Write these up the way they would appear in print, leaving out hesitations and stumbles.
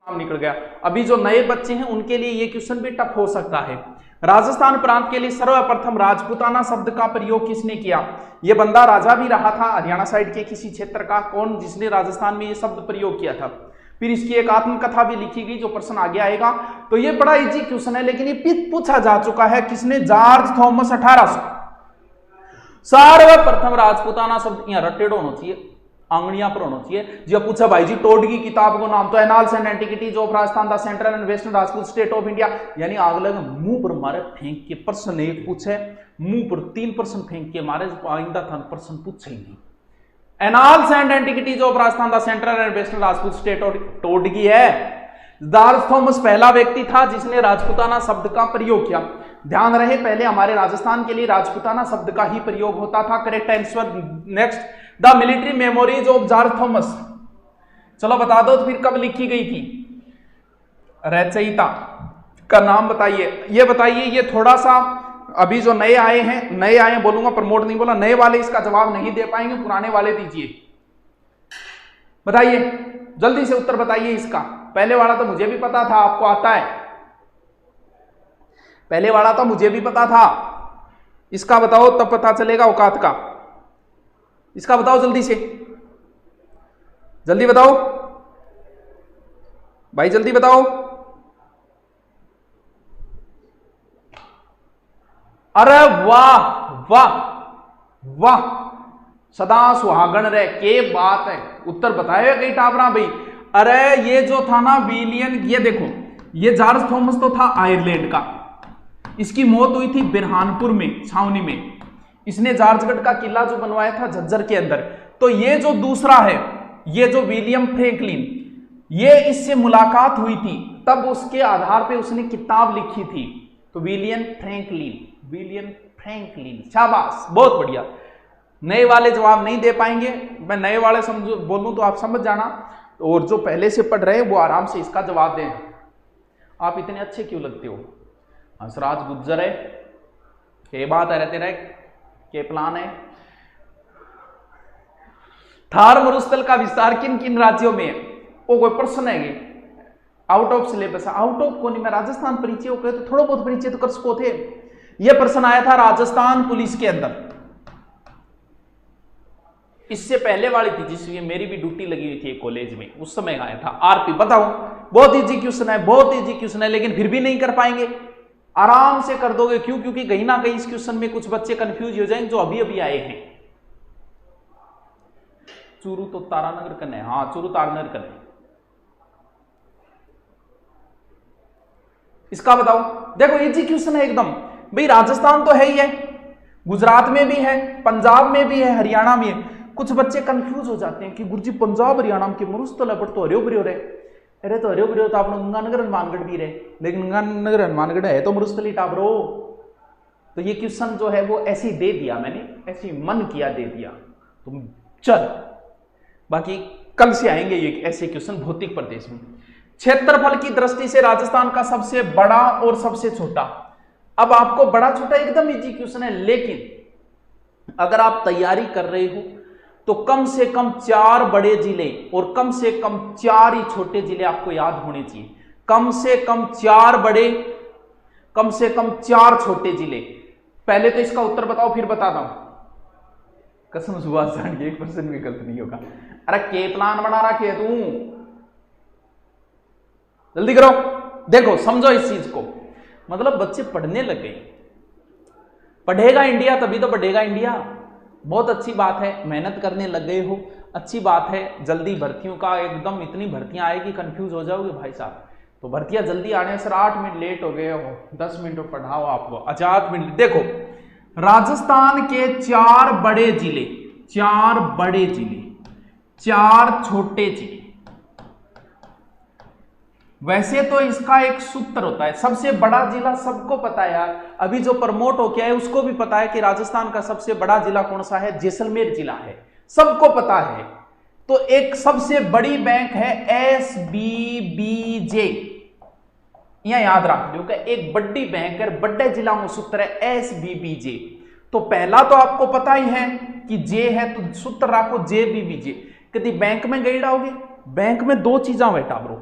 नाम निकल गया। अभी जो नए बच्चे हैं उनके लिए ये क्वेश्चन भी टफ हो सकता है। राजस्थान प्रांत के लिए सर्वप्रथम राजपूताना शब्द का प्रयोग किसने किया? ये बंदा राजा भी रहा था हरियाणा साइड के किसी क्षेत्र का, कौन जिसने राजस्थान में ये शब्द प्रयोग किया था। फिर इसकी एक आत्मकथा भी लिखी गई, जो प्रश्न आगे आएगा। तो ये बड़ा इजी क्वेश्चन है, लेकिन ये पूछा जा चुका है। किसने? George Thomas. 1800 सर्वप्रथम राजपूताना शब्द, यहाँ रटेड होना चाहिए, आंगड़ियां पर होना चाहिए। जो पूछा भाई जी टोड की किताब को नाम तो annals and antiquities of Rajasthan the central and western Rajput state of India, यानी आग लगे मुंह पर मारे फेंक के प्रश्न एक पूछे, मुंह पर 3 प्रश्न फेंक के मारे, आइंदा था प्रश्न पूछे ही नहीं। Annals and antiquities of Rajasthan the central and western Rajput state of Todgi है। जॉर्ज थॉमस पहला व्यक्ति था जिसने राजपूताना शब्द का प्रयोग किया। ध्यान रहे पहले हमारे राजस्थान के लिए राजपूताना शब्द का ही प्रयोग होता था। Correct answer next, the military memories of George Thomas. चलो बता दो तो फिर कब लिखी गई थी? रचयिता का नाम बताइए। ये बताइए, ये थोड़ा सा अभी जो नए आए हैं बोलूंगा, प्रमोट नहीं बोला, नए वाले इसका जवाब नहीं दे पाएंगे, पुराने वाले दीजिए। बताइए जल्दी से उत्तर बताइए इसका। पहले वाला तो मुझे भी पता था, आपको आता है? पहले वाला तो मुझे भी पता था, इसका बताओ तब पता चलेगा औकात का। इसका बताओ जल्दी से, जल्दी बताओ भाई, जल्दी बताओ। अरे वाह वाह वाह, सदा सुहागण रहे, के बात है। उत्तर बताए कई टाबरा भाई। अरे ये जो था ना विलियम, ये देखो, ये जॉर्ज थॉमस तो था आयरलैंड का, इसकी मौत हुई थी बिरहानपुर में, छावनी में। इसने जॉर्जगढ़ का किला जो बनवाया था झज्जर के अंदर। तो ये जो दूसरा है, ये जो विलियम फ्रैंकलिन, ये इससे मुलाकात हुई थी, तब उसके आधार पे उसने किताब लिखी थी। तो विलियम फ्रैंकलिन, शाबाश, बहुत बढ़िया। नए वाले जवाब नहीं दे पाएंगे, मैं नए वाले समझो बोलूं तो आप समझ जाना, और जो पहले से पढ़ रहे हैं वो आराम से इसका जवाब दें। आप इतने अच्छे क्यों लगते हो? हंसराज गुज्जर है, के बात है, रहते रहे के प्लान है। थार मरुस्थल का विस्तार किन किन राज्यों में है? वो कोई प्रश्न है, out of syllabus, out of कोनी में राजस्थान परिचय हो गए तो थोड़ा बहुत परिचय तो कर सको थे। यह प्रश्न आया था राजस्थान पुलिस के अंदर, इससे पहले वाली थी जिसमें मेरी भी ड्यूटी लगी हुई थी कॉलेज में, उस समय आया था। आरपी बताओ, बहुत इजी क्वेश्चन है, बहुत इजी क्वेश्चन है, लेकिन फिर भी नहीं कर पाएंगे। आराम से कर दोगे, क्यों? क्योंकि कहीं ना कहीं इस क्वेश्चन में कुछ बच्चे कंफ्यूज हो जाएंगे जो अभी अभी आए हैं। चूरू तो तारानगर कने, हाँ चूरू तारानगर कने। इसका बताओ, देखो इजी क्वेश्चन है एकदम भाई। राजस्थान तो है ही है, गुजरात में भी है, पंजाब में भी है, हरियाणा में है। कुछ बच्चे कंफ्यूज हो जाते हैं कि गुरुजी पंजाब हरियाणा के मरुस्थल है, तो हरियो भरियो रहे। अरे तो हरियो भरियो तो आप गंगानगर हनुमानगढ़ भी रहे, लेकिन गंगानगर हनुमानगढ़ है तो मरुस्थल ही टाबरो। तो ये क्वेश्चन जो है वो ऐसे ही दे दिया मैंने, ऐसे ही मन किया दे दिया। तुम चल, बाकी कल से आएंगे ये ऐसे क्वेश्चन भौतिक प्रदेश में। क्षेत्रफल की दृष्टि से राजस्थान का सबसे बड़ा और सबसे छोटा। अब आपको बड़ा छोटा एकदम इजी क्वेश्चन है, लेकिन अगर आप तैयारी कर रहे हो तो कम से कम 4 बड़े जिले और कम से कम 4 ही छोटे जिले आपको याद होने चाहिए। कम से कम 4 बड़े, कम से कम 4 छोटे जिले। पहले तो इसका उत्तर बताओ, फिर बताता हूं। कसम सुभाष जान, 1% भी गलत नहीं होगा। अरे के प्लान बना रखे है तू, जल्दी करो। देखो समझो इस चीज को, मतलब बच्चे पढ़ने लग गए। पढ़ेगा इंडिया तभी तो बढ़ेगा इंडिया। बहुत अच्छी बात है, मेहनत करने लग गए हो, अच्छी बात है। जल्दी भर्तियों का एकदम, इतनी भर्तियां आएगी कंफ्यूज हो जाओगे भाई साहब। तो भर्तियां जल्दी आने, सर 8 मिनट लेट हो गए हो, 10 मिनट पढ़ाओ आपको। अच्छा 8 मिनट। देखो राजस्थान के 4 बड़े जिले, 4 बड़े जिले, 4 छोटे जिले। वैसे तो इसका एक सूत्र होता है, सबसे बड़ा जिला सबको पता है यार, अभी जो प्रमोट हो गया है उसको भी पता है कि राजस्थान का सबसे बड़ा जिला कौन सा है, जैसलमेर जिला है, सबको पता है। तो एक सबसे बड़ी बैंक है SBBJ, यहां याद रख लो कि एक बड़ी बैंक है, बड़े जिला में सूत्र है SBBJ। तो पहला तो आपको पता ही है कि जे है, तो सूत्र रखो JBBJ। कभी बैंक में गई डालोगे, बैंक में 2 चीजा बेटा ब्रो,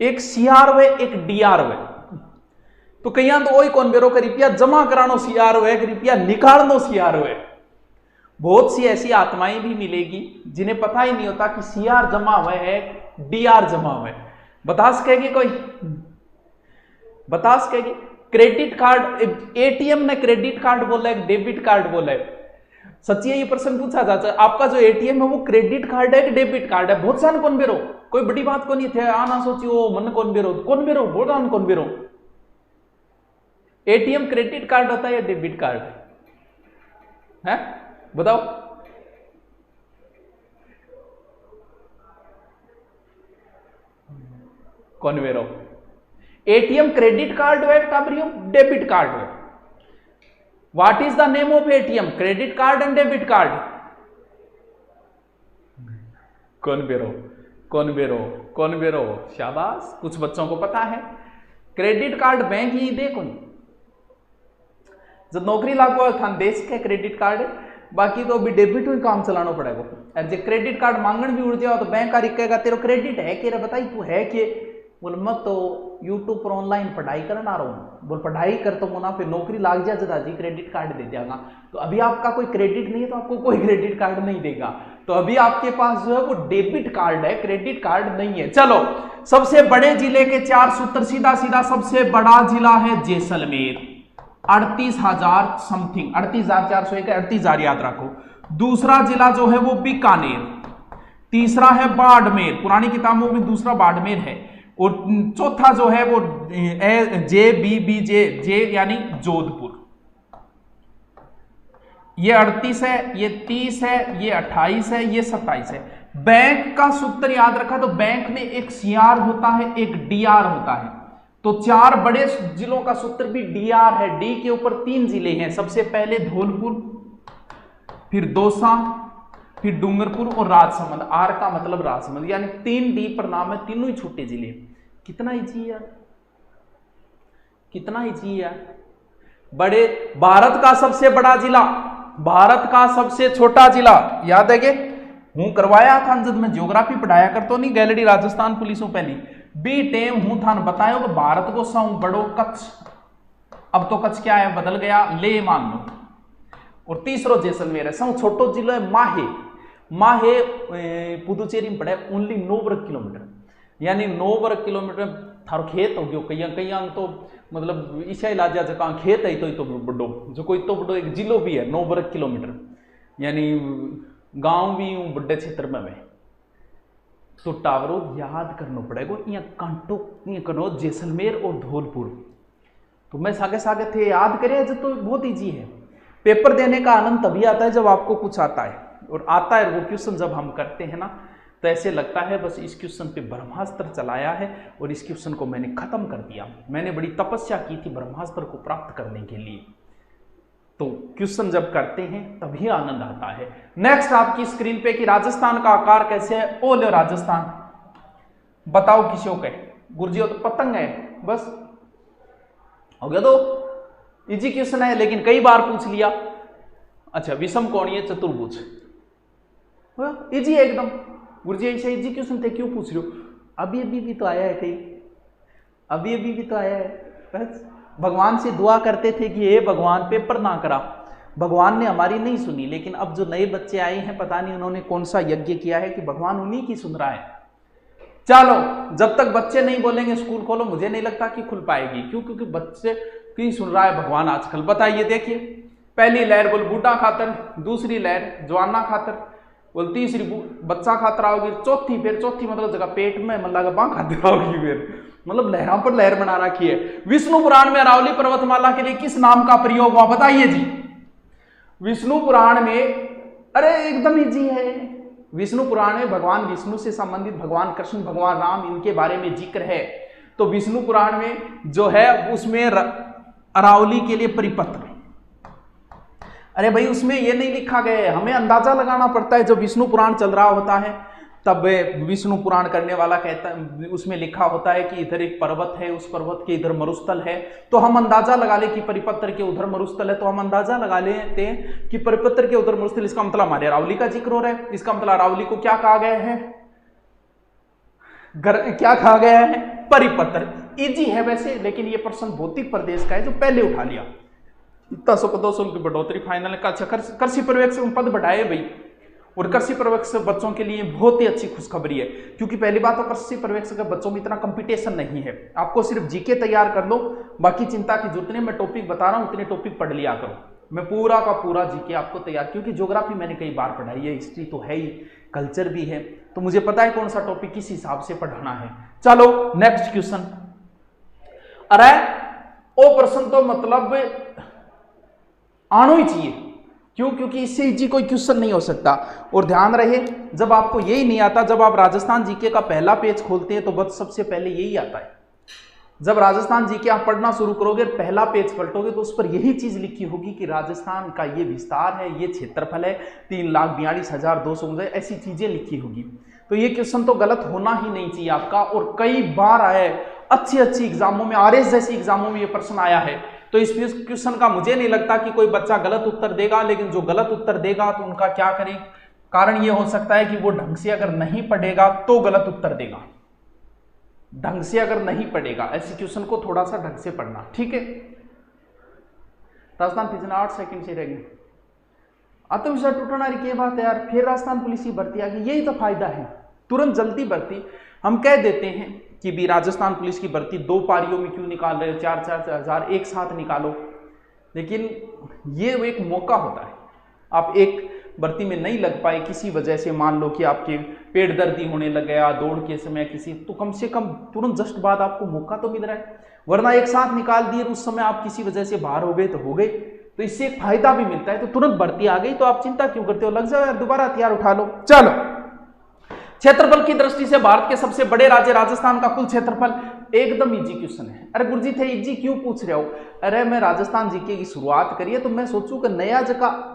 एक सीआर वे एक डीआर वे। तो कहीं तो वही कौन बेरो के रुपया जमा करानो सीआर वे, रुपया निकालनो सीआर वे। बहुत सी ऐसी आत्माएं भी मिलेगी जिन्हें पता ही नहीं होता कि सीआर जमा हुआ है, डीआर जमा हुआ है। बता सकेगी कोई? बता सकेगी? क्रेडिट कार्ड, एटीएम ने क्रेडिट कार्ड बोला है, डेबिट कार्ड बोला है। सच्ची ये प्रश्न पूछा जाता है, आपका जो एटीएम है वो क्रेडिट कार्ड है कि डेबिट कार्ड है? बहुत सान कौन बेरो, कोई बड़ी बात को नहीं थे, आना सोचियो मन कौन बेरो बोल कौन बेरो। एटीएम क्रेडिट कार्ड होता है या डेबिट कार्ड है? बताओ। कौन बेरो? एटीएम क्रेडिट कार्ड है टाबरियो डेबिट कार्ड है? What is the name of ATM? Credit card and debit card. कौन बेरो? कौन बेरो? कौन बेरो? शाबाश, कुछ बच्चों को पता है। क्रेडिट कार्ड बैंक ही देखो, जब नौकरी लागू थान देश के क्रेडिट कार्ड, बाकी तो अभी डेबिट ही काम चलाना पड़ेगा। और जब क्रेडिट कार्ड मांगन भी उड़ जाओ तो बैंक कहेगा तेरा क्रेडिट है कि रे, बताई तू है कि? बोल मत तो यूट्यूब पर ऑनलाइन पढ़ाई करना आ रहा हूँ। बोल पढ़ाई कर तो मुना फिर नौकरी लाग जाए जदा जी क्रेडिट कार्ड दे देगा। तो अभी आपका कोई क्रेडिट नहीं है तो आपको कोई क्रेडिट कार्ड नहीं देगा। तो अभी आपके पास जो है वो डेबिट कार्ड है, क्रेडिट कार्ड नहीं है। चलो, सबसे बड़े जिले के 4 सूत्र, सीधा सीधा। सबसे बड़ा जिला है जैसलमेर, 38,000 समथिंग, 38,401, 38,000 याद रखो। दूसरा जिला जो है वो बीकानेर, तीसरा है बाड़मेर, पुरानी किताबों में दूसरा बाड़मेर है, और चौथा जो है वो जे यानी जोधपुर। ये 38 है, ये 30 है, ये 28 है, ये 27 है। बैंक का सूत्र याद रखा तो बैंक में एक सीआर होता है, एक डीआर होता है। तो 4 बड़े जिलों का सूत्र भी डीआर है। डी के ऊपर 3 जिले हैं, सबसे पहले धौलपुर, फिर दौसा, फिर डूंगरपुर और राजसमंद। आर का मतलब राजसमंद, यानी 3 डी पर नाम है, तीनों ही छोटे जिले। कितना इजी यार, कितना इजी यार। बड़े, भारत का सबसे बड़ा जिला, भारत का सबसे छोटा जिला, याद है कि हूं करवाया था जब मैं ज्योग्राफी पढ़ाया कर तो नहीं, गैलरी राजस्थान पुलिसों पहली बी टेम हूं था बतायो कि भारत को सौ बड़ो कच्छ। अब तो कच्छ क्या है, बदल गया, ले मान लो। और तीसरो जैसलमेर है। सौ छोटो जिलो है माहे। माहे पुदुचेरी में पड़े, ओनली 9 वर्ग किलोमीटर, यानी 9 वर्ग किलोमीटर थारो खेत हो गयो। कई तो मतलब ईशा इलाजा जका खेत है तो बड़ो, जो कोई तो बड़ो एक जिलो भी है 9 वर्ग किलोमीटर, यानी गांव भी बड़े क्षेत्र में है। तो टावरो याद करना पड़ेगा, यहाँ कांटो करो जैसलमेर और धौलपुर। तो मैं सागे सागे थे याद करे जब, तो बहुत ईजी है। पेपर देने का आनंद तभी आता है जब आपको कुछ आता है, और आता है वो क्वेश्चन जब हम करते हैं ना, तो ऐसे लगता है बस इस क्वेश्चन पे ब्रह्मास्त्र चलाया है और इस क्वेश्चन को मैंने खत्म कर दिया। मैंने बड़ी तपस्या की थी ब्रह्मास्त्र को प्राप्त करने के लिए। तो क्वेश्चन जब करते हैं तभी आनंद आता है। नेक्स्ट आपकी स्क्रीन पे कि राजस्थान का आकार कैसे है? ओले राजस्थान, बताओ किसो के? गुरुजी तो पतंग है, बस हो गया। तो इजी क्वेश्चन है लेकिन कई बार पूछ लिया। अच्छा, विषम कोणीय चतुर्भुज, इजी है एकदम। गुरुजी ऐसे इजी क्वेश्चन थे, क्यों पूछ रहे हो? अभी भी तो आया है कहीं, अभी भी तो आया है। बस भगवान से दुआ करते थे कि हे भगवान पेपर ना करा। भगवान ने हमारी नहीं सुनी, लेकिन अब जो नए बच्चे आए हैं पता नहीं उन्होंने कौन सा यज्ञ किया है कि भगवान उन्हीं की सुन रहा है। चलो, जब तक बच्चे नहीं बोलेंगे स्कूल खोलो, मुझे नहीं लगता कि खुल पाएगी। क्यों? क्योंकि बच्चे की सुन रहा है भगवान आजकल। बताइए, देखिए, पहली लहर बोल बूढ़ा खातर, दूसरी लहर जवाना खातर, बोल तीसरी बच्चा खातर आओगी, चौथी फिर चौथी मतलब जगह पेट में मतलब बां खातिर आओगी, फिर मतलब लहरों पर लहर बना रखी है। विष्णु पुराण में अरावली पर्वतमाला के लिए किस नाम का प्रयोग हुआ? बताइए जी। विष्णु पुराण में, अरे एकदम इजी है। विष्णु पुराण में भगवान विष्णु से संबंधित भगवान कृष्ण, भगवान राम, इनके बारे में जिक्र है। तो विष्णु पुराण में जो है उसमें अरावली के लिए परिपत्र, अरे भाई उसमें ये नहीं लिखा गया है, हमें अंदाजा लगाना पड़ता है। जब विष्णु पुराण चल रहा होता है तब विष्णु पुराण करने वाला कहता है, उसमें लिखा होता है कि इधर एक पर्वत है, उस पर्वत के इधर मरुस्थल है। तो हम अंदाजा लगा ले कि परिपत्र के उधर मरुस्थल है, तो हम अंदाजा लगा लेते हैं कि परिपत्र के उधर मरुस्थल, इसका मतलब हमारे अरावली का जिक्र हो रहा है। इसका मतलब अरावली को क्या कहा गया है? क्या कहा गया है? परिपत्र। इजी है वैसे, लेकिन ये प्रश्न भौतिक प्रदेश का है जो पहले उठा लिया। इतना 100 200 की बढ़ोतरी फाइनल का। अच्छा, कृषि पर्यवेक्षक पद बढ़ाए भाई, और कृषि पर्यवेक्षक बच्चों के लिए बहुत ही अच्छी खुशखबरी है, क्योंकि पहली बात तो कृषि पर्यवेक्षक के बच्चों में इतना कंपटीशन नहीं है। आपको सिर्फ जीके तैयार कर लो, बाकी चिंता की जरूरत नहीं। मैं टॉपिक बता रहा हूं, उतने टॉपिक पढ़ लिया करो। मैं पूरा का पूरा जीके आपको तैयार, क्योंकि ज्योग्राफी मैंने कई बार पढ़ाई है, हिस्ट्री तो है ही, कल्चर भी है, तो मुझे पता है कौन सा टॉपिक किस हिसाब से पढ़ाना है। चलो नेक्स्ट क्वेश्चन। अरे ओ प्रश्न तो मतलब आना ही चाहिए, क्यों? क्योंकि इससे इजी कोई क्वेश्चन नहीं हो सकता। और ध्यान रहे, जब आपको यही नहीं आता, जब आप राजस्थान जीके का पहला पेज खोलते हैं तो बस सबसे पहले यही आता है। जब राजस्थान जीके आप पढ़ना शुरू करोगे, पहला पेज पलटोगे तो उस पर यही चीज लिखी होगी कि राजस्थान का ये विस्तार है, ये क्षेत्रफल है, 3,42,249, ऐसी चीजें लिखी होगी। तो ये क्वेश्चन तो गलत होना ही नहीं चाहिए आपका, और कई बार आया है अच्छी एग्जामों में, आरएस जैसी एग्जामों में ये प्रश्न आया है। तो इस क्वेश्चन का मुझे नहीं लगता कि कोई बच्चा गलत उत्तर देगा, लेकिन जो गलत उत्तर देगा तो उनका क्या करें, कारण ये हो सकता है कि वो ढंग से अगर नहीं पढ़ेगा तो गलत उत्तर देगा। ढंग से अगर नहीं पढ़ेगा, ऐसी क्वेश्चन को थोड़ा सा ढंग से पढ़ना, ठीक है। राजस्थान पिछले 8 सेकंड से रह गए। आत्मविश्वास टूटना की बात है यार, फिर राजस्थान पुलिस की भर्ती आ गई। यही तो फायदा है, तुरंत जल्दी भर्ती। हम कह देते हैं कि भी राजस्थान पुलिस की भर्ती 2 पारियों में क्यों निकाल रहे हो, 4-4 हजार एक साथ निकालो, लेकिन ये एक मौका होता है। आप एक भर्ती में नहीं लग पाए किसी वजह से, मान लो कि आपके पेट दर्दी होने लग गया दौड़ के समय किसी, तो कम से कम तुरंत जस्ट बाद आपको मौका तो मिल रहा है। वरना एक साथ निकाल दिए उस समय आप किसी वजह से बाहर हो गए तो हो गए। तो इससे एक फायदा भी मिलता है, तो तुरंत भर्ती आ गई तो आप चिंता क्यों करते हो, लग जाओ यार, दोबारा हथियार उठा लो। चलो, क्षेत्रफल की दृष्टि से भारत के सबसे बड़े राज्य राजस्थान का कुल क्षेत्रफल, एकदम इजी क्वेश्चन है। अरे गुरुजी थे इजी क्यों पूछ रहे हो? अरे मैं राजस्थान जीके की शुरुआत करिए तो मैं सोचूं कि नया जगह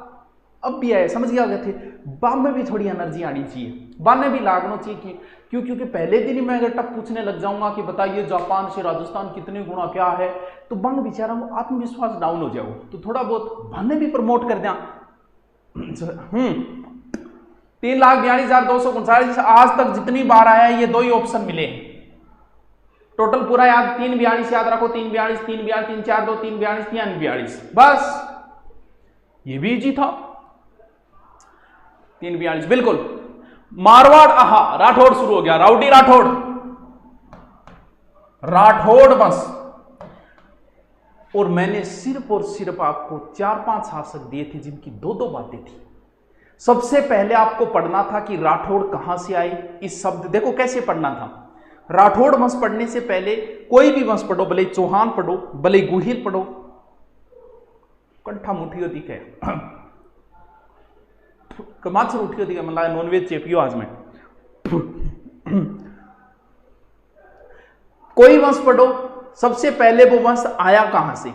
अब भी आए, समझ गया थे, बाम में भी थोड़ी एनर्जी आनी चाहिए, बाम में भी लागना चाहिए। क्यों? क्योंकि पहले दिन ही मैं अगर टप पूछने लग जाऊंगा कि बताइए जापान से राजस्थान कितने गुना क्या है, तो बंग बेचारा आत्मविश्वास डाउन हो जाओ, तो थोड़ा बहुत भाने भी प्रमोट कर दें। 3,42,239 आज तक जितनी बार आया है, ये 2 ही ऑप्शन मिले हैं टोटल, पूरा याद 3,42 याद रखो, 3,42 3,42 3 4 2 3,42 3,42, बस ये भी इजी था। 3,42 बिल्कुल। मारवाड़, आहा राठौड़ शुरू हो गया, राउडी राठौड़ बस। और मैंने सिर्फ और सिर्फ आपको 4-5 शासक दिए थे जिनकी 2-2 बातें थी। सबसे पहले आपको पढ़ना था कि राठौड़ कहां से आए, इस शब्द देखो कैसे पढ़ना था। राठौड़ वंश पढ़ने से पहले कोई भी वंश पढ़ो, भले चौहान पढ़ो, भले गुहिल पढ़ो, कंठा मुठियो दिखे कमाचर उठियो दिखे, मतलब नॉनवेज चेपियो आज में। कोई वंश पढ़ो, सबसे पहले वो वंश आया कहां से,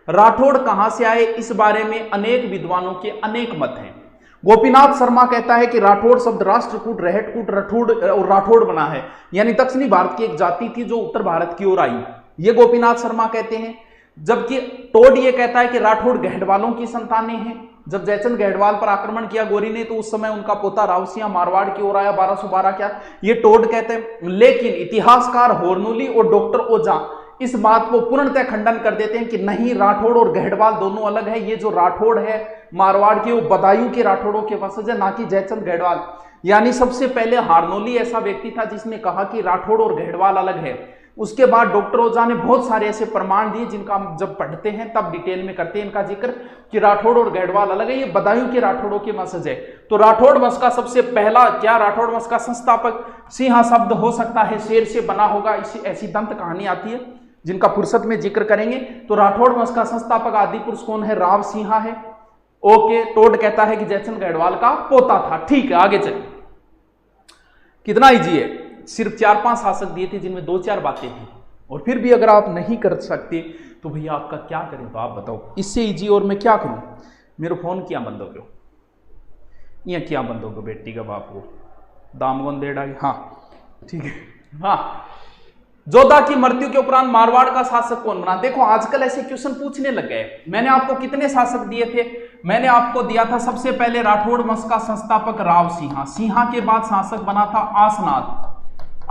राठौड़ कहां से आए, इस बारे में अनेक विद्वानों के अनेक मत हैं। गोपीनाथ शर्मा कहता है कि राठौड़ शब्द राष्ट्रकूट, रहटकूट, रठौड़ और राठौड़ बना है, यानी दक्षिणी भारत की एक जाति थी जो उत्तर भारत की ओर आई, ये गोपीनाथ शर्मा कहते हैं। जबकि टोड ये कहता है कि राठौड़ गहडवालों की संतानें हैं। जब जयचंद गहडवाल पर आक्रमण किया गोरी ने, तो उस समय उनका पोता रावसिया मारवाड़ की ओर आया 1212 क्या, ये टोड कहते हैं। लेकिन इतिहासकार होर्नुली और डॉक्टर ओझा इस बात को पूर्णतः खंडन कर देते हैं कि नहीं, राठौड़ और गहडवाल दोनों अलग है। ये जो राठौड़ है मारवाड़ के, वो बदायूं के राठौड़ों के वंशज है, ना कि जयचंद गहडवाल। यानी सबसे पहले हार्नोली ऐसा व्यक्ति था जिसने कहा कि राठौड़ और गहडवाल अलग है। उसके बाद डॉक्टर ओझा ने बहुत सारे ऐसे प्रमाण दिए जिनका हम जब पढ़ते हैं तब डिटेल में करते हैं इनका जिक्र, कि राठौड़ और गहडवाल अलग है, ये बदायूं के राठौड़ों के वंशज है। तो राठौड़ वंश का सबसे पहला क्या, राठौड़ वंश का संस्थापक सिंहा शब्द हो सकता है, शेर से बना होगा, ऐसी दंत कहानी आती है जिनका फुर्सत में जिक्र करेंगे। तो राठौड़ वंश का संस्थापक आदि पुरुष कौन है, राव सिंहा है। ओके, टोड कहता है कि जयचंद गहडवाल का पोता था। ठीक है, आगे चलिए। कितना इजी है, सिर्फ 4-5 शासक दिए थे जिनमें 2-4 बातें थी, और फिर भी अगर आप नहीं कर सकते तो भैया आपका क्या करें, तो आप बताओ इससे इजी और मैं क्या करूं। मेरे फोन क्या बंद हो गयो, ये क्या बंद हो गयो, बेटी का बाप को दामगन देड़ा, हाँ ठीक है। हाँ, जोधा की मृत्यु के उपरांत मारवाड़ का शासक कौन बना। देखो आजकल ऐसे क्वेश्चन पूछने लग गए। मैंने आपको कितने शासक दिए थे, मैंने आपको दिया था सबसे पहले राठौड़ वंश का संस्थापक राव सिंहा, सिंहा के बाद शासक बना था आसनाथ,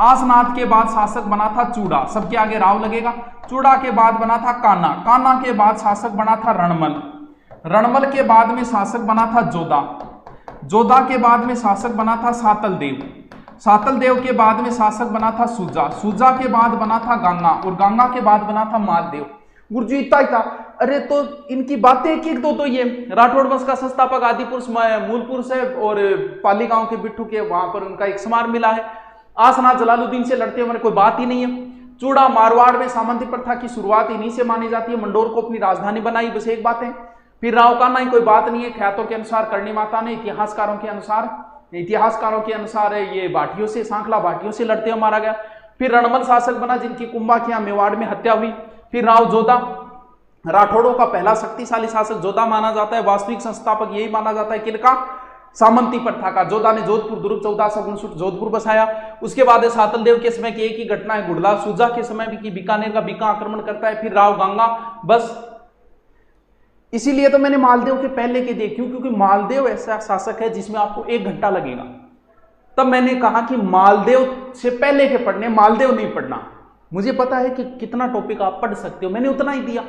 आसनाथ के बाद शासक बना था चूड़ा, सबके आगे राव लगेगा। चूड़ा के बाद बना था कान्हा, कान्हा के बाद शासक बना था रणमल, रणमल के बाद में शासक बना था जोधा, जोधा के बाद में शासक बना था सातल देव, सातल देव के बाद में शासक बना था सूजा, सूजा के बाद बना था गंगा, और गंगा के बाद बना था मालदेव। गुरुजी इतना ही था। अरे तो इनकी बातें एक एक दो तो ये राठौड़ वंश का संस्थापक आदि पुरुष मूल पुरुष है, और पाली गांव के बिट्ठू के वहां पर उनका एक स्मार मिला है। आसनाथ जलालुद्दीन से लड़ते हुए कोई बात ही नहीं है। चूड़ा मारवाड़ में सामंती प्रथा की शुरुआत इन्हीं से मानी जाती है, मंडोर को अपनी राजधानी बनाई, बस एक बात है। फिर राव कान्हा ही कोई बात नहीं है। ख्यातों के अनुसार करणी माता ने, इतिहासकारों के अनुसार ये भाटियों से, सांखला भाटियों से लड़ते हुए मारा गया। फिर रणमल शासक बना जिनकी कुंभा के यहाँ मेवाड़ में हत्या हुई। फिर राव जोधा, राठौड़ों का पहला शक्तिशाली शासक जोधा माना जाता है। वास्तविक संस्थापक यही माना जाता है किनका? सामंती प्रथा का। जोधा ने जोधपुर दुर्ग 1459 जोधपुर बसाया। उसके बाद सातल देव के समय की एक ही घटना है गुड़ला। सूजा के समय भी की बीकानेर का बीका आक्रमण करता है। फिर राव गंगा, बस इसीलिए तो मैंने मालदेव के पहले के देखे, क्योंकि मालदेव ऐसा शासक है जिसमें आपको 1 घंटा लगेगा। तब मैंने कहा कि मालदेव से पहले के पढ़ने, मालदेव नहीं पढ़ना। मुझे पता है कि कितना टॉपिक आप पढ़ सकते हो, मैंने उतना ही दिया।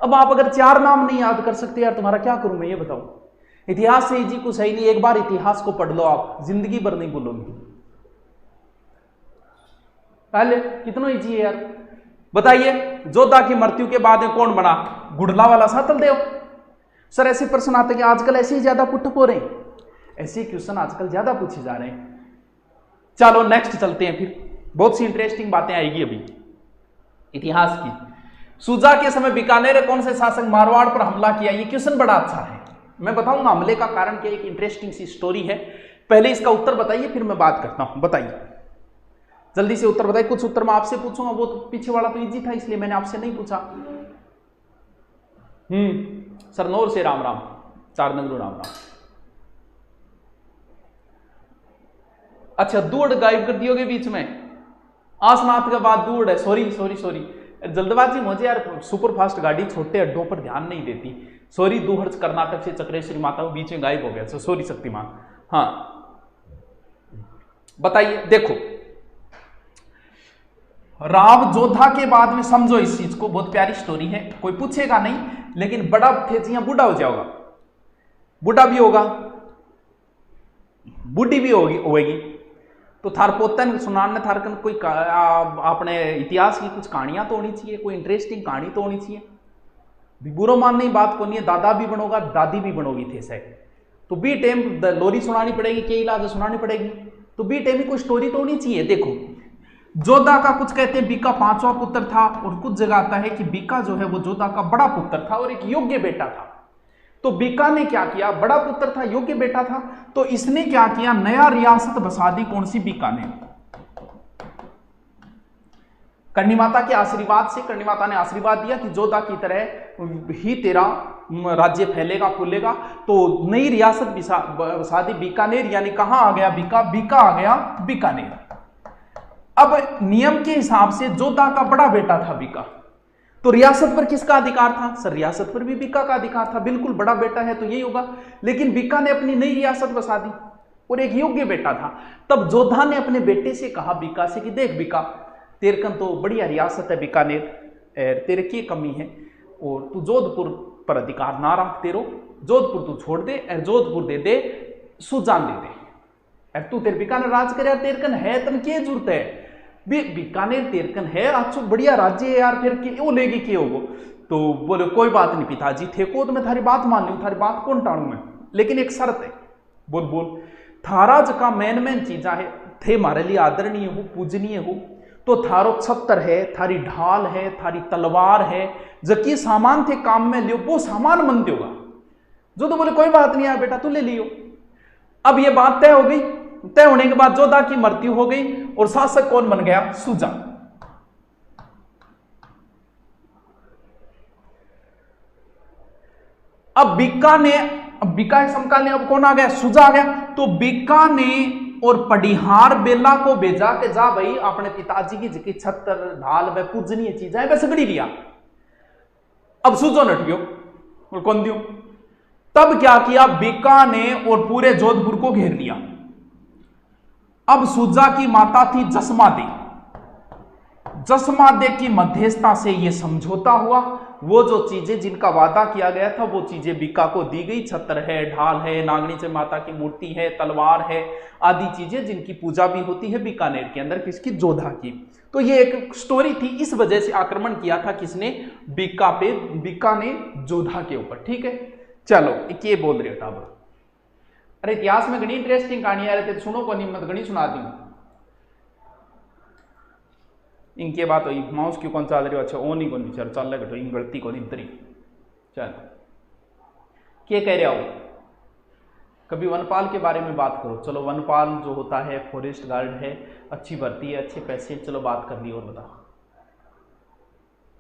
अब आप अगर 4 नाम नहीं याद कर सकते यार, तुम्हारा क्या करूं मैं, ये बताओ। इतिहास से जी कुछ है नहीं, एक बार इतिहास को पढ़ लो, आप जिंदगी भर नहीं भूलोगे। पहले कितना इजी है यार, बताइए। जोधा की मृत्यु के बाद कौन बना? गुड़ला वाला सातल देव। सर ऐसे प्रश्न आते कि आजकल ऐसे ही ज्यादा पुट हो रहे हैं, ऐसे क्वेश्चन आजकल ज्यादा पूछे जा रहे हैं। चलो नेक्स्ट चलते हैं, फिर बहुत सी इंटरेस्टिंग बातें आएगी अभी इतिहास की। सूजा के समय बीकानेर कौन से शासक मारवाड़ पर हमला किया? ये क्वेश्चन बड़ा अच्छा है, मैं बताऊंगा हमले का कारण क्या, एक इंटरेस्टिंग सी स्टोरी है। पहले इसका उत्तर बताइए, फिर मैं बात करता हूं। बताइए जल्दी से उत्तर बताइए। कुछ उत्तर मैं आपसे पूछूंगा, वो तो पीछे वाला तो इजी था इसलिए मैंने आपसे नहीं पूछा। सरनौर से राम राम, चारनगरू राम राम। अच्छा, दूड़ गायब कर दियोगे बीच में, आसनाथ के बाद दूड़ है। सॉरी सॉरी सॉरी, जल्दबाजी मुझे यार, सुपर फास्ट गाड़ी छोटे अड्डों पर ध्यान नहीं देती। सॉरी, दूहर्ज कर्नाटक से चक्रेश्वरी माता को बीच में गायब हो गया, सॉरी शक्तिमान। हाँ बताइए, देखो राव जोधा के बाद में समझो इस चीज को, बहुत प्यारी स्टोरी है, कोई पूछेगा नहीं, लेकिन बड़ा फेचियां बूढ़ा हो जाओगा, बूढ़ा भी होगा, बूढ़ी भी होगी, तो थार पोतन सुनाने थारकन कोई अपने इतिहास की कुछ कहानियां तो होनी चाहिए, कोई इंटरेस्टिंग कहानी तो होनी चाहिए। बुरो मानने की बात को नहीं है, दादा भी बनोगा दादी भी बनोगी थे से, तो बी टाइम लोरी सुनानी पड़ेगी, के इलाज सुनानी पड़ेगी, तो बी टाइम में कोई स्टोरी तो होनी चाहिए। देखो जोधा का कुछ कहते हैं बीका 5वां पुत्र था, और कुछ जगह आता है कि बीका जो है वो जोधा का बड़ा पुत्र था और एक योग्य बेटा था। तो बीका ने क्या किया, बड़ा पुत्र था, योग्य बेटा था, तो इसने क्या किया, नया रियासत बसा दी। कौन सी? बीका ने। करणी माता के आशीर्वाद से, करणी माता ने आशीर्वाद दिया कि जोधा की तरह ही तेरा राज्य फैलेगा फूलेगा, तो नई रियासत बसा दी बीकानेर। यानी कहां आ गया बीका? बीका आ गया बीकानेर। अब नियम के हिसाब से जोधा का बड़ा बेटा था बीका, तो रियासत पर किसका अधिकार था? सर रियासत पर भी बीका का अधिकार था, बिल्कुल, बड़ा बेटा है तो यही होगा। लेकिन बीका ने अपनी नई रियासत बसा दी और एक योग्य बेटा था। तब जोधा ने अपने बेटे से कहा बीका से कि देख बीका, तेरकन तो बढ़िया रियासत है बीकानेर, तेरे की कमी है, और तू जोधपुर पर अधिकार ना रख, तेरो जोधपुर तू छोड़ दे, और जोधपुर दे दे सुजान दे दे, तू तेरे बीकानेर राज करे। तेरकन है तन के जरूरत है, बीकानेर तेरकन है, अच्छो बढ़िया राज्य है यार, फिर क्यों लेगी के होगो? तो बोले कोई बात नहीं पिताजी, थे को तो मैं थारी बात मान लूं, थारी बात कौन टाणू मैं, लेकिन एक शर्त है। बोल बोल। थारा जका मेन चीजा है, थे मारे लिए आदरणीय हो, पूजनीय हो, तो थारो छत्तर है, थारी ढाल है, थारी तलवार है, जकी सामान थे काम में लियो, वो सामान मन दोगा। जो तो बोले कोई बात नहीं यार बेटा, तू ले लियो। अब ये बात तय हो गई। तय होने के बाद जोधा की मृत्यु हो गई और शासक कौन बन गया? सूजा। अब बीका के समकालीन अब कौन आ गया? सूजा आ गया। तो बीका ने और पडिहार बेला को भेजा कि जा भाई अपने पिताजी की जिकी छत्तर ढाल व पूजनीय चीजें वह सगड़ी लिया। अब सूजो नटियो और कौन दियो। तब क्या किया बीका ने और पूरे जोधपुर को घेर लिया। अब सूजा की माता थी जसमा दी, जसमाद्य की मध्यस्थता से यह समझौता हुआ। वो जो चीजें जिनका वादा किया गया था वो चीजें बीका को दी गई। छत्र है, ढाल है, नागनी से माता की मूर्ति है, तलवार है, आदि चीजें जिनकी पूजा भी होती है बीकानेर के अंदर, किसकी? जोधा की। तो ये एक स्टोरी थी, इस वजह से आक्रमण किया था किसने? बीका पे, बीका ने जोधा के ऊपर। ठीक है, चलो ये बोल रहे हो टाबर। अरे इतिहास में घनी इंटरेस्टिंग कहानी आ रही थी, सुनो को नहीं, मत घनी सुना दी इनके बात हुई। माउस क्यों कौन चल रही हो? अच्छा ओ नहीं कौन चल चल रहा इन गलती को नहीं तरी। चल क्या कह रहे हो? कभी वनपाल के बारे में बात करो। चलो वनपाल जो होता है फॉरेस्ट गार्ड है, अच्छी भर्ती है, अच्छे पैसे। चलो बात कर ली और बताओ।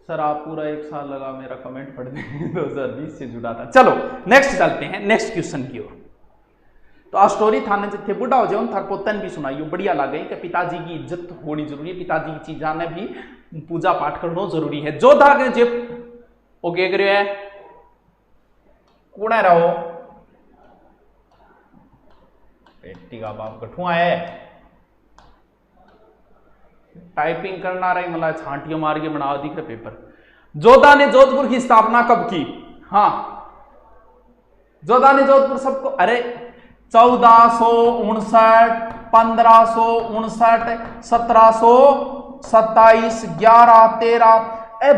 सर आप पूरा 1 साल लगा मेरा कमेंट पढ़ने 2020 से जुड़ा था। चलो नेक्स्ट चलते हैं, नेक्स्ट क्वेश्चन की ओर। तो आ स्टोरी थाने जिथे बुढ़ा हो जाओ थार पोतन भी सुनाइयो, बढ़िया लग गई कि पिताजी की इज्जत होनी जरूरी है, पिताजी की चीजा ने भी पूजा पाठ करना जरूरी है। जोधा के जेब ओ गे करे है कूड़ा रहो बेटी का बाप गठुआ है, टाइपिंग करना रही मतलब छांटियों मार के बनाओ दिख रहे पेपर। जोधा ने जोधपुर की स्थापना कब की? हाँ जोधा ने जोधपुर सबको, अरे 1459, 1559, 1727, 11, 13।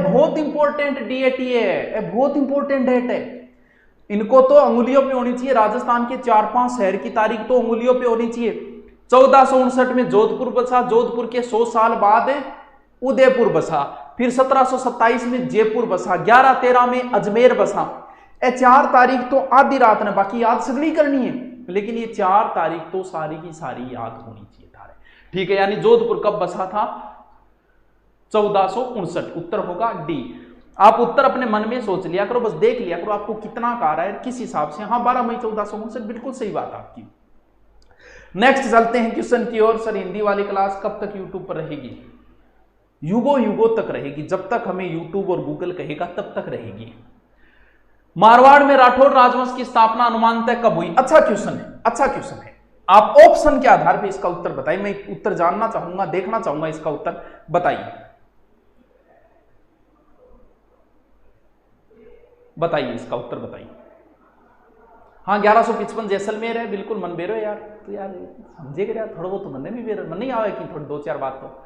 बहुत इंपॉर्टेंट डेट ये है, बहुत इंपॉर्टेंट डेट है। इनको तो अंगुलियों पे होनी चाहिए। राजस्थान के 4-5 शहर की तारीख तो अंगुलियों पे होनी चाहिए। 1459 में जोधपुर बसा, जोधपुर के 100 साल बाद उदयपुर बसा, फिर 1727 में जयपुर बसा, 11-13 में अजमेर बसा। 4 तारीख तो आधी रात ने, बाकी याद सगली करनी है, लेकिन ये 4 तारीख तो सारी की सारी याद होनी चाहिए थारे। ठीक है, यानी जोधपुर कब बसा था? 1459। उत्तर होगा डी। आप उत्तर अपने मन में सोच लिया करो, बस देख लिया करो आपको कितना का आ रहा है किस हिसाब से। हाँ 12 मई 1459, बिल्कुल सही बात आपकी। नेक्स्ट चलते हैं क्वेश्चन की ओर। सर हिंदी वाली क्लास कब तक यूट्यूब पर रहेगी? युगों युगों तक रहेगी, जब तक हमें यूट्यूब और गूगल कहेगा तब तक रहेगी। मारवाड़ में राठौर राजवंश की स्थापना अनुमानतः कब हुई? अच्छा क्वेश्चन है, अच्छा क्वेश्चन है। आप ऑप्शन के आधार पर इसका उत्तर बताइए। मैं उत्तर जानना चाहूंगा, देखना चाहूंगा इसका उत्तर बताइए, बताइए इसका उत्तर बताइए। हाँ 1155 जैसलमेर है, बिल्कुल मन बेरो यार। तो यार समझे कर यार, थोड़ा बहुत तो मन भी बेरो, मन नहीं आवे कि थोड़ी 2-4 बात तो।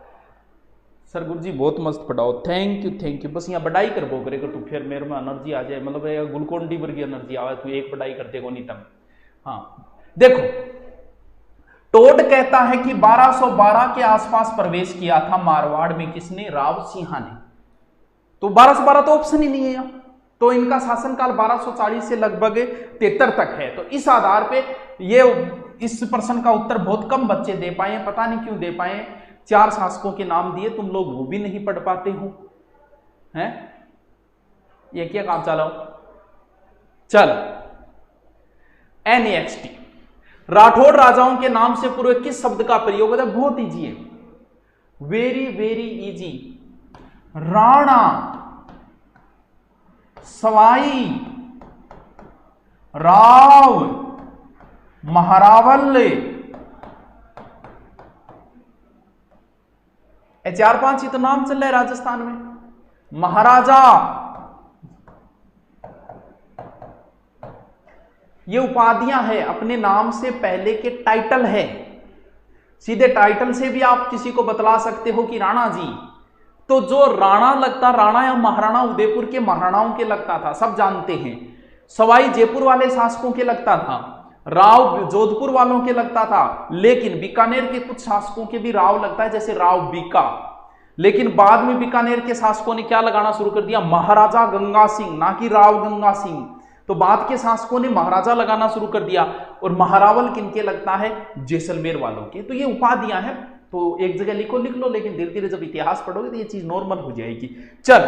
सर गुरु जी बहुत मस्त पढ़ाओ, थैंक यू। बस यहाँ बढ़ाई कर बो करे कर तू, फिर मेरे में एनर्जी आ जाए, मतलब ग्लूकोन डी वर्गी एनर्जी आवे, तू एक बढ़ाई करते को नहीं तब। हाँ देखो, टोड कहता है कि 1212 के आसपास प्रवेश किया था मारवाड़ में, किसने? राव सिंहा ने। तो 1212 तो ऑप्शन ही नहीं है यहाँ, तो इनका शासनकाल 1240 से लगभग 73 तक है। तो इस आधार पे ये इस प्रश्न का उत्तर बहुत कम बच्चे दे पाए, पता नहीं क्यों दे पाए। 4 शासकों के नाम दिए, तुम लोग वो भी नहीं पढ़ पाते हो, हैं? ये क्या काम चलाओ? चल NEXT, राठौड़ राजाओं के नाम से पूर्व किस शब्द का प्रयोग होता है? बहुत इजी है, very very easy. Rana, Sawai, Rao, Maharawal. 4-5 ही तो नाम चल रहा है राजस्थान में। महाराजा, ये उपाधियां हैं, अपने नाम से पहले के टाइटल है। सीधे टाइटल से भी आप किसी को बतला सकते हो कि राणा जी। तो जो राणा लगता, राणा या महाराणा उदयपुर के महाराणाओं के लगता था, सब जानते हैं। सवाई जयपुर वाले शासकों के लगता था, राव जोधपुर वालों के लगता था, लेकिन बीकानेर के कुछ शासकों के भी राव लगता है, जैसे राव बीका। लेकिन बाद में बीकानेर के शासकों ने क्या लगाना शुरू कर दिया? महाराजा गंगा सिंह, ना कि राव गंगा सिंह। तो बाद के शासकों ने महाराजा लगाना शुरू कर दिया। और महारावल किनके लगता है? जैसलमेर वालों के। तो ये उपाधियां हैं, तो एक जगह लिख लो, लेकिन धीरे धीरे जब इतिहास पढ़ोगे तो ये चीज नॉर्मल हो जाएगी। चल